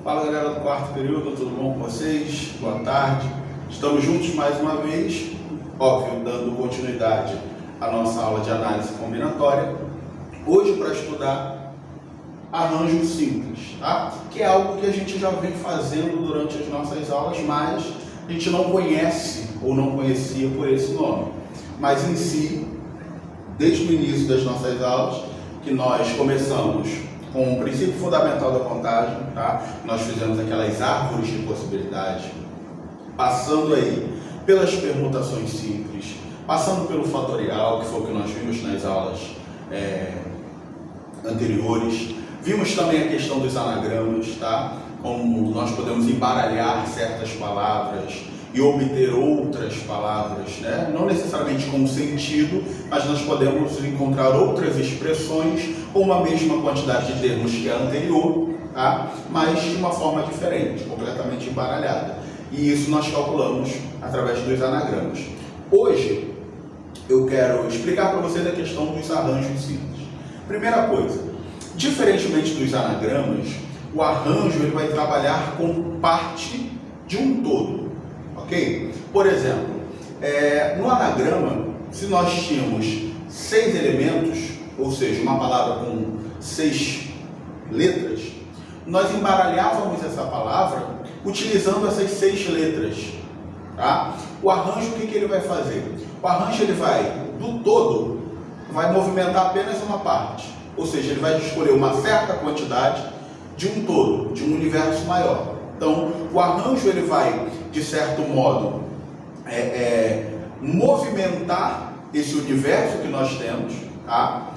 Fala galera do quarto período, tudo bom com vocês? Boa tarde. Estamos juntos mais uma vez, óbvio, dando continuidade à nossa aula de análise combinatória. Hoje para estudar arranjo simples, tá? Que é algo que a gente já vem fazendo durante as nossas aulas, mas a gente não conhece ou não conhecia por esse nome. Mas em si, desde o início das nossas aulas, que nós começamos com o princípio fundamental da contagem, tá? Nós fizemos aquelas árvores de possibilidade, passando aí pelas permutações simples, passando pelo fatorial, que foi o que nós vimos nas aulas anteriores. Vimos também a questão dos anagramas, tá? Como nós podemos embaralhar certas palavras e obter outras palavras, né? Não necessariamente com sentido, mas nós podemos encontrar outras expressões com uma mesma quantidade de termos que a anterior, tá? Mas de uma forma diferente, completamente embaralhada. E isso nós calculamos através dos anagramas. Hoje eu quero explicar para vocês a questão dos arranjos simples. Primeira coisa, diferentemente dos anagramas, o arranjo ele vai trabalhar com parte de um todo. Ok? Por exemplo, no anagrama, se nós tínhamos 6 elementos, ou seja, uma palavra com 6 letras, nós embaralhávamos essa palavra utilizando essas 6 letras. Tá? O arranjo, o que ele vai fazer? O arranjo ele vai, do todo, vai movimentar apenas uma parte. Ou seja, ele vai escolher uma certa quantidade de um todo, de um universo maior. Então, o arranjo ele vai, de certo modo, movimentar esse universo que nós temos, tá?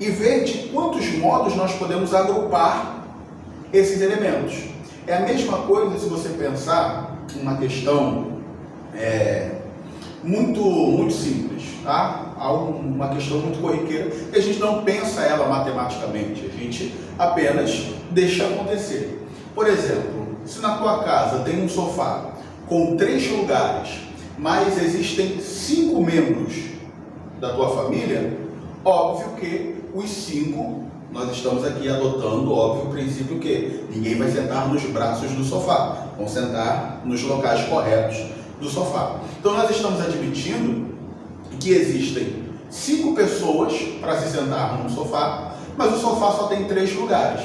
E ver de quantos modos nós podemos agrupar esses elementos. É a mesma coisa se você pensar uma questão muito simples, tá? Uma questão muito corriqueira, que a gente não pensa ela matematicamente, a gente apenas deixa acontecer. Por exemplo, se na tua casa tem um sofá com 3 lugares, mas existem 5 membros da tua família, óbvio que os 5, nós estamos aqui adotando, óbvio, o princípio que ninguém vai sentar nos braços do sofá, vão sentar nos locais corretos do sofá. Então nós estamos admitindo que existem 5 pessoas para se sentar num sofá, mas o sofá só tem 3 lugares.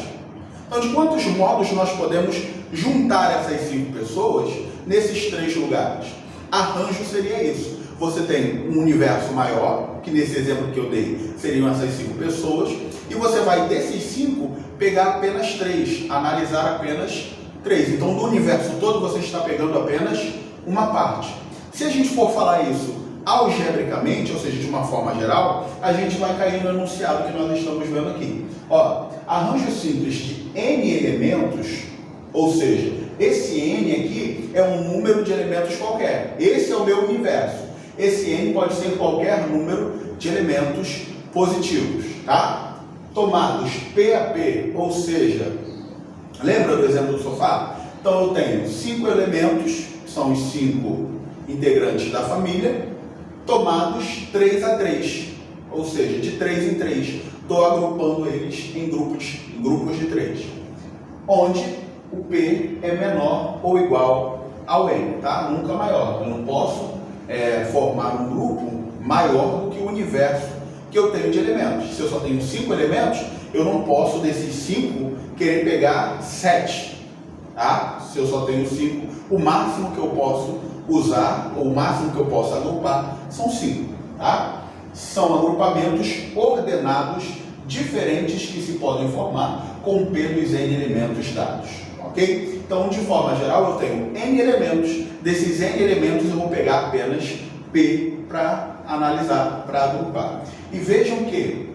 Então, de quantos modos nós podemos juntar essas 5 pessoas nesses 3 lugares? Arranjo seria isso. Você tem um universo maior, que nesse exemplo que eu dei seriam essas 5 pessoas, e você vai desses 5 pegar apenas 3, analisar apenas 3. Então, do universo todo você está pegando apenas uma parte. Se a gente for falar isso algebricamente, ou seja, de uma forma geral, a gente vai cair no enunciado que nós estamos vendo aqui. Ó, arranjo simples de n elementos, ou seja, esse n aqui é um número de elementos qualquer. Esse é o meu universo. Esse n pode ser qualquer número de elementos positivos, tá? Tomados P a P, ou seja, lembra do exemplo do sofá? Então eu tenho 5 elementos, que são os 5 integrantes da família, tomados 3 a 3, ou seja, de 3 em 3. Estou agrupando eles em grupos de 3, onde o P é menor ou igual ao N, tá? Nunca maior. Eu não posso formar um grupo maior do que o universo que eu tenho de elementos. Se eu só tenho 5 elementos, eu não posso, desses 5, querer pegar 7, tá? Se eu só tenho 5, o máximo que eu posso usar, ou o máximo que eu posso agrupar, são 5, tá? São agrupamentos ordenados diferentes que se podem formar com P dos N elementos dados, ok? Então, de forma geral, eu tenho N elementos, desses N elementos eu vou pegar apenas P para analisar, para agrupar. E vejam que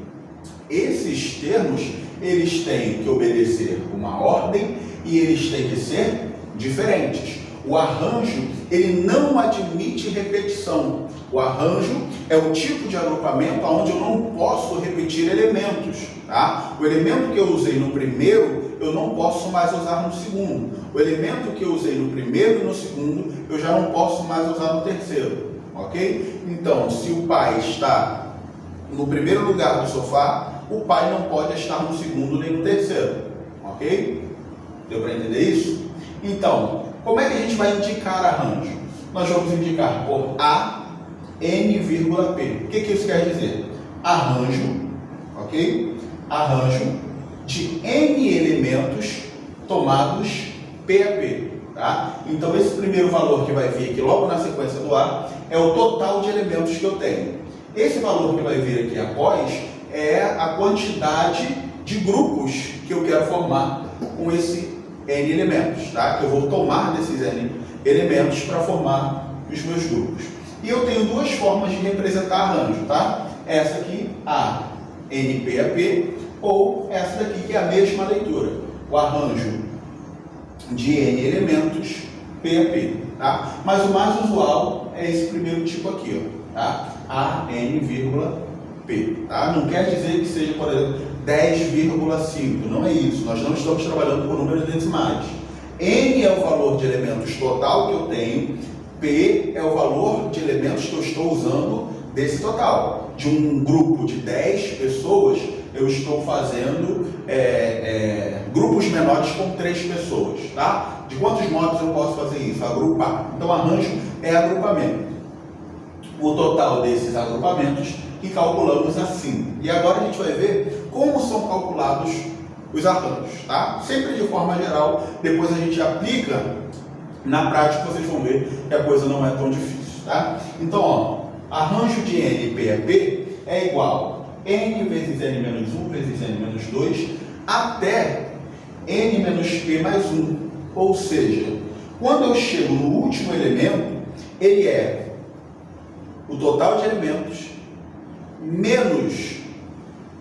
esses termos, eles têm que obedecer uma ordem e eles têm que ser diferentes. O arranjo, ele não admite repetição. O arranjo é o tipo de agrupamento onde eu não posso repetir elementos, tá? O elemento que eu usei no primeiro, eu não posso mais usar no segundo. O elemento que eu usei no primeiro e no segundo, eu já não posso mais usar no terceiro, ok? Então, se o pai está no primeiro lugar do sofá, o pai não pode estar no segundo nem no terceiro, ok? Deu para entender isso? Então, como é que a gente vai indicar arranjo? Nós vamos indicar por A, N, P. O que isso quer dizer? Arranjo, ok? Arranjo de N elementos tomados P a P. Tá? Então, esse primeiro valor que vai vir aqui logo na sequência do A é o total de elementos que eu tenho. Esse valor que vai vir aqui após é a quantidade de grupos que eu quero formar com esse N elementos, tá? Que eu vou tomar desses N elementos para formar os meus grupos. E eu tenho duas formas de representar arranjo, tá? Essa aqui, A, N, P a P, ou essa daqui que é a mesma leitura, o arranjo de N elementos P a P, tá? Mas o mais usual é esse primeiro tipo aqui, ó, tá? A, N, P, tá? Não quer dizer que seja, por exemplo, 10,5, não é isso. Nós não estamos trabalhando com números decimais. N é o valor de elementos total que eu tenho, P é o valor de elementos que eu estou usando desse total. De um grupo de 10 pessoas, eu estou fazendo grupos menores com 3 pessoas, tá? De quantos modos eu posso fazer isso? Agrupar. Então, arranjo é agrupamento. O total desses agrupamentos que calculamos assim. E agora a gente vai ver como são calculados os arranjos, tá? Sempre de forma geral, depois a gente aplica na prática, vocês vão ver que a coisa não é tão difícil, tá? Então, ó, arranjo de N P a P é igual a N vezes N menos 1 vezes N menos 2 até N menos P mais 1. Ou seja, quando eu chego no último elemento, ele é o total de elementos menos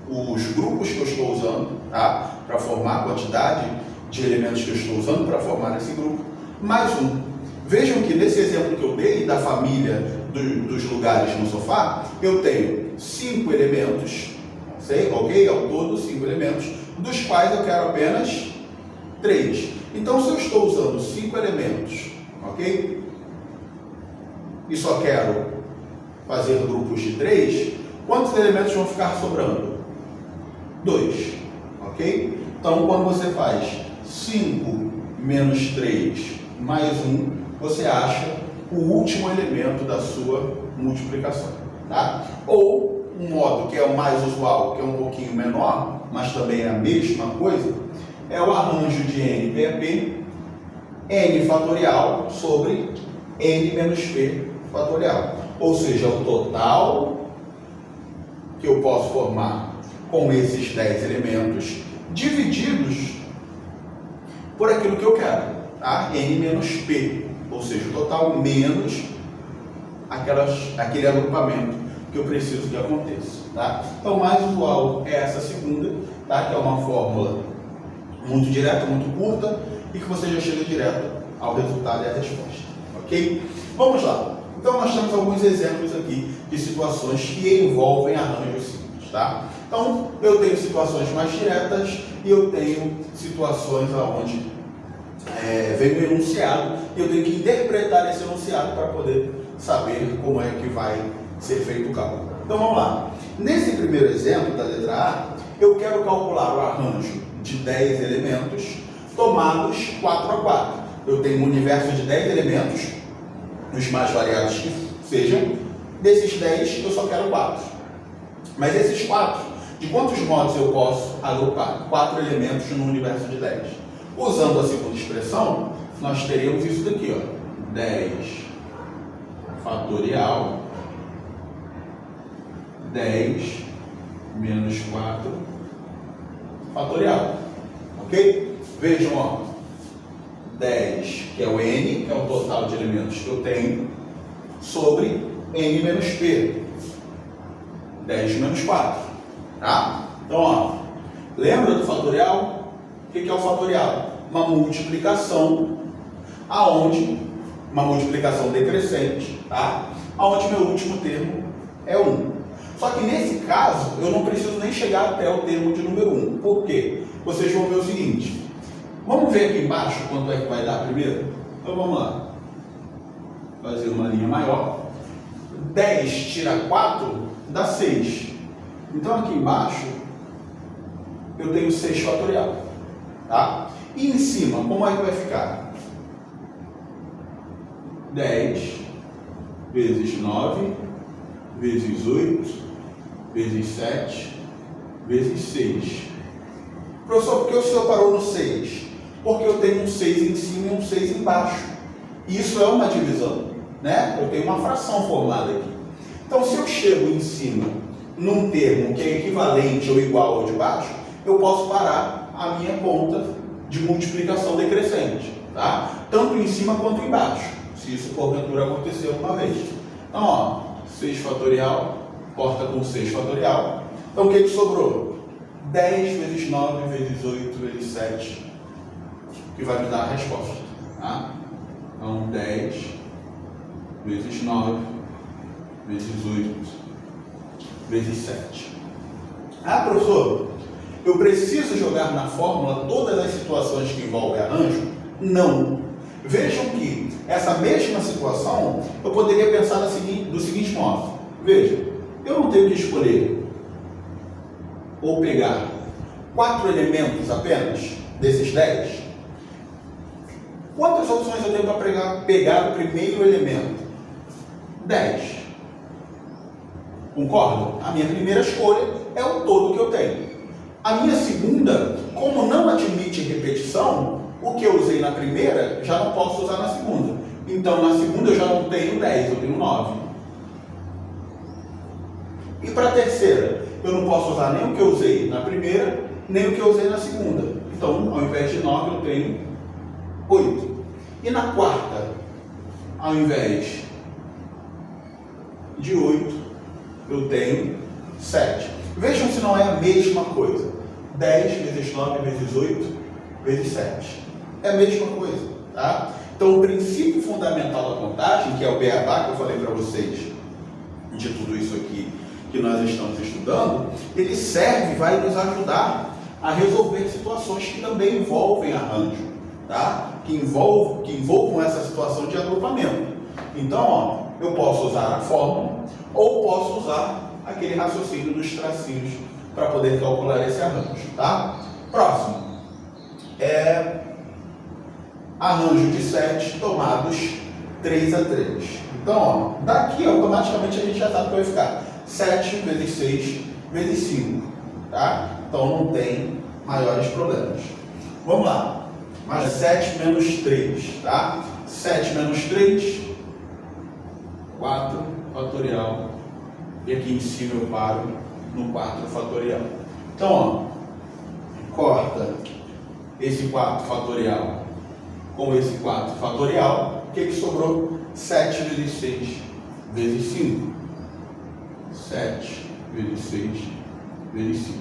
os grupos que eu estou usando, tá? Para formar a quantidade de elementos que eu estou usando para formar esse grupo, mais 1. Vejam que nesse exemplo que eu dei da família dos lugares no sofá, eu tenho 5 elementos, ok? Ao todo 5 elementos, dos quais eu quero apenas 3. Então, se eu estou usando 5 elementos, ok? E só quero fazer grupos de 3, quantos elementos vão ficar sobrando? 2, ok? Então, quando você faz 5 menos 3 mais 1, você acha o último elemento da sua multiplicação, tá? Ou um modo que é o mais usual, que é um pouquinho menor, mas também é a mesma coisa, é o arranjo de N P a P, N fatorial sobre N menos P fatorial. Ou seja, o total que eu posso formar com esses 10 elementos divididos por aquilo que eu quero, tá? N menos P, ou seja, o total menos aquele agrupamento que eu preciso que aconteça, tá? Então, o mais usual é essa segunda, tá? Que é uma fórmula muito direta, muito curta, e que você já chega direto ao resultado e à resposta, ok? Vamos lá. Então, nós temos alguns exemplos aqui de situações que envolvem arranjos simples, tá? Então, eu tenho situações mais diretas e eu tenho situações onde vem um enunciado e eu tenho que interpretar esse enunciado para poder saber como é que vai ser feito o cálculo. Então, vamos lá. Nesse primeiro exemplo da letra A, eu quero calcular o arranjo de 10 elementos tomados 4 a 4. Eu tenho um universo de 10 elementos, os mais variados que sejam. Desses 10, eu só quero 4. Mas esses 4, de quantos modos eu posso agrupar? 4 elementos no universo de 10. Usando a segunda expressão, nós teríamos isso daqui, ó. 10 fatorial 10 menos 4 fatorial. Ok? Vejam, ó. 10, que é o N, que é o total de elementos que eu tenho, sobre N menos P. 10 menos 4. Tá? Então, ó. Lembra do fatorial? O que é o fatorial? Uma multiplicação, uma multiplicação decrescente, tá? Aonde meu último termo é 1. Só que nesse caso, eu não preciso nem chegar até o termo de número 1. Por quê? Vocês vão ver o seguinte. Vamos ver aqui embaixo quanto é que vai dar primeiro? Então vamos lá. Fazer uma linha maior. 10 tira 4 dá 6. Então aqui embaixo eu tenho 6 fatorial. Tá? E em cima, como é que vai ficar? 10 vezes 9, vezes 8, vezes 7, vezes 6. Professor, por que o senhor parou no 6? Porque eu tenho um 6 em cima e um 6 embaixo. Isso é uma divisão, né? Eu tenho uma fração formada aqui. Então, se eu chego em cima num termo que é equivalente ou igual ao de baixo, eu posso parar a minha conta de multiplicação decrescente, tá? Tanto em cima quanto embaixo, se isso porventura acontecer alguma vez. Então, ó, 6 fatorial, corta com 6 fatorial. Então, o que sobrou? 10 vezes 9 vezes 8 vezes 7, que vai me dar a resposta, tá? Então, 10 vezes 9 vezes 8 vezes 7. Ah, professor, eu preciso jogar na fórmula todas as situações que envolvem arranjo? Não. Vejam que essa mesma situação eu poderia pensar do seguinte modo. Veja, eu não tenho que escolher ou pegar 4 elementos apenas desses 10. Quantas opções eu tenho para pegar o primeiro elemento? 10. Concordam? A minha primeira escolha é o todo que eu tenho. A minha segunda, como não admite repetição, o que eu usei na primeira, já não posso usar na segunda. Então, na segunda eu já não tenho 10, eu tenho 9. E para a terceira, eu não posso usar nem o que eu usei na primeira, nem o que eu usei na segunda. Então, ao invés de 9, eu tenho 8. E na quarta, ao invés de 8, eu tenho 7. Vejam se não é a mesma coisa. 10 vezes 9 vezes 8 vezes 7. É a mesma coisa, tá? Então, o princípio fundamental da contagem, que é o beabá que eu falei para vocês, de tudo isso aqui que nós estamos estudando, ele serve, vai nos ajudar a resolver situações que também envolvem arranjo, tá? Que envolvam essa situação de agrupamento. Então, ó, eu posso usar a fórmula ou posso usar aquele raciocínio dos tracinhos para poder calcular esse arranjo, tá? Próximo. Arranjo de 7 tomados 3 a 3. Então, ó, daqui automaticamente a gente já sabe que vai ficar 7 vezes 6 vezes 5, tá? Então não tem maiores problemas. Vamos lá. Mas 7 menos 3, tá? 7 menos 3, 4 fatorial. E aqui em cima eu paro no 4 fatorial. Então, ó, corta esse 4 fatorial com esse 4 fatorial. O que sobrou? 7 vezes 6 vezes 5. 7 vezes 6 vezes 5.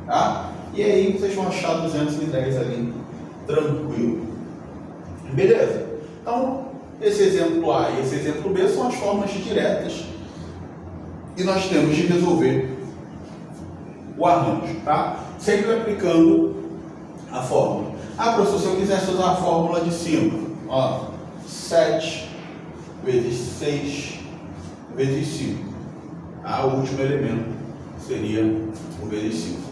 Tá? E aí vocês vão achar 210 ali, tranquilo. Beleza? Então, esse exemplo A e esse exemplo B são as formas diretas e nós temos de resolver o arranjo, tá? Sempre aplicando a fórmula. Ah, professor, se eu quisesse usar a fórmula de 5, ó, 7 vezes 6 vezes 5. Ah, o último elemento seria o vezes 5.